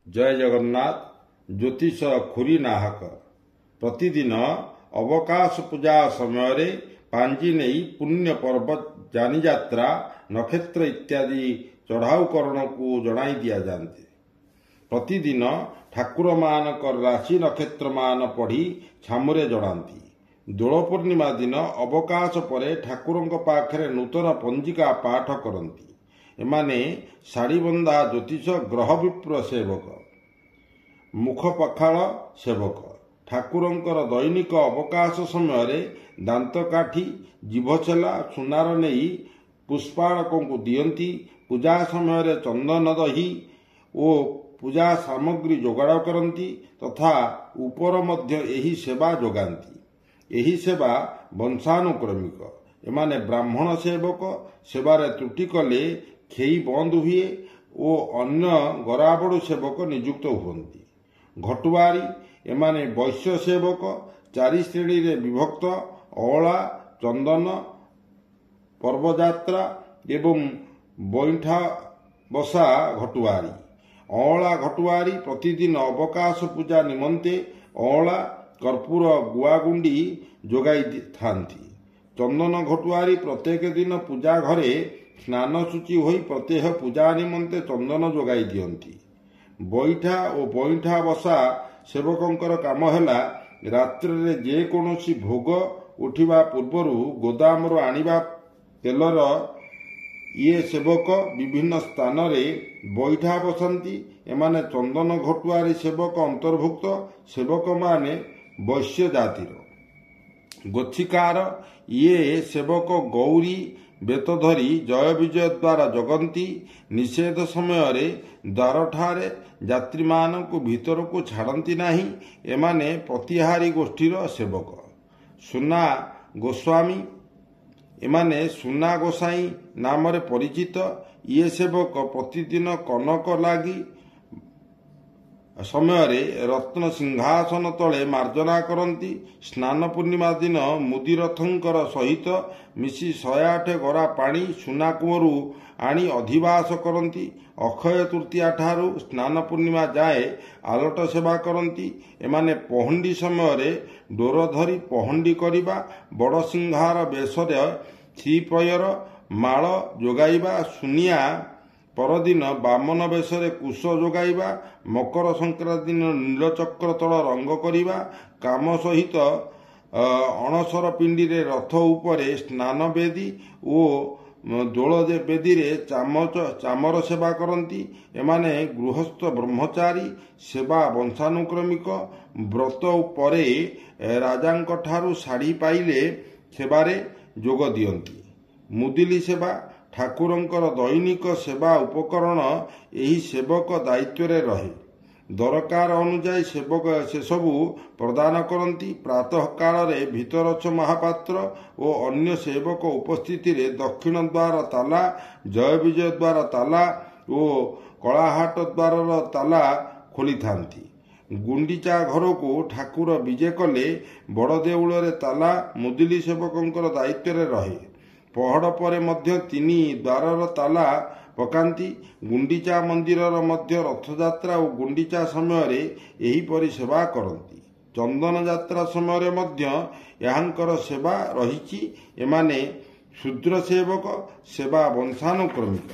जय जगन्नाथ। ज्योतिष खुरी नाहक प्रतिदिन अवकाश पूजा समय पांजी नहीं पुण्य पर्व जानी यात्रा नक्षत्र इत्यादि चढ़ाऊकरण को जनाई दिया जाते। प्रतिदिन ठाकुर मानक राशि नक्षत्र मान पढ़ी छामुरे जनाती। दोल पूर्णिमा दिन अवकाश परे ठाकुरंक पाखरे नूतन पंजिका पाठ करती। एमाने शाड़ीबंधा ज्योतिष ग्रह विप्र सेवक मुख पखाल सेवक ठाकुरंकर दैनिक अवकाश समय दांतकाठी जीभछेला सुनार नहीं पुष्पाणकों को दियंती। पूजा समय चंदन दही और पूजा सामग्री जोगाड़ करती तथा ऊपर मध्य एही सेवा जोगाती। एही सेवा वंशानुक्रमिक। एमाने ब्राह्मण सेवक सेवारे त्रुटि कले खेई बंद हुए और अन्य गराबड़ सेवक नियुक्त हुअन्ति। घटुआरी एमाने वैश्य सेवक चारि श्रेणी रे विभक्त अला चंदन पर्वयात्रा एवं बैठा बसा घटुआरी। अला घटुआरी प्रतिदिन अवकाश पूजा निमंते अला कर्पूर गुआगुंडी जोगाई थांती। चंदन घटुआरी प्रत्येक दिन पूजा घरे स्नान शुचि होई प्रत्येक पूजा निमंते चंदन जोगाई दियंती। बैठा और बैठा बसा सेवकंकर काम हैला रात्रि जे कोनोसी भोग उठिबा पूर्वरु गोदामरो आनिबा तेलर ये सेवक विभिन्न स्थान रे बैठा बसंती। एमाने चंदन घटुआरी सेवक अंतर्भुक्त सेवक माने वैश्य जातिर। गोच्छिकार ये सेवक गौरी बेत धरी जय विजय द्वारा जगंती। निषेध समय द्वार ठारे यात्री मान को भीतर को छाड़ती नहीं। एमाने प्रतिहारी गोष्ठीर सेवक सुना गोस्वामी एमाने सुना गोसाई नाम रे परिचित। ये सेवक प्रतिदिन कनक लागी समय रत्न सिंहासन तले मार्जना करती। स्नान पूर्णिमा दिन मुदिरथंकर सहित मिसी 108 गरा पानी सुना कुओरु आनी अधिवास करती। अक्षय तृतीया ठारू स्नान पूर्णिमा जाए आलट सेवा करती। एमाने पहंडी समय डोर धरी पहंडी करिबा बड़ सिंहार बेसरे श्रीपयर माल जोगाइबा सुनिया परदिन बामन बेशरे कुश जोगाइबा मकर संक्रांति दिन नीलचक्र तल रंग करिबा काम सहित अणसर पिंडी रे रथ उपरे स्नान बेदी और दोल बेदी रे चामर सेवा करती। एमाने गृहस्थ ब्रह्मचारी सेवा वंशानुक्रमिक। व्रत परे राजांक ठारू साड़ी पाइले सेवारे जोग दियंती। मुदिली सेवा ठाकुरंकर दैनिक सेवा उपकरण एही सेवक दायित्व रे रहे। दरकार अनुजाई सेवक से सबू प्रदान करती। प्रातः काल रे भीतरछ महापात्र और अन्य सेवक उपस्थिति रे दक्षिण द्वार ताला जय विजय द्वार ताला और कलाहाट द्वार ताला खोली थांती। गुंडीचा घर को ठाकुर विजे कले बड़ देउल रे ताला मुदिली सेवकंकर दायित्व रे रहे। पहड़ पर मध्य 3 द्वारर ताला पकांती। गुंडीचा मंदिरर मध्य रथयात्रा और गुंडीचा समय एहीपरि सेवा करती। चंदन यात्रा समय मध्य यांकर सेवा रहिछि। एमाने शूद्र सेवक सेवा वंशानुक्रमिक।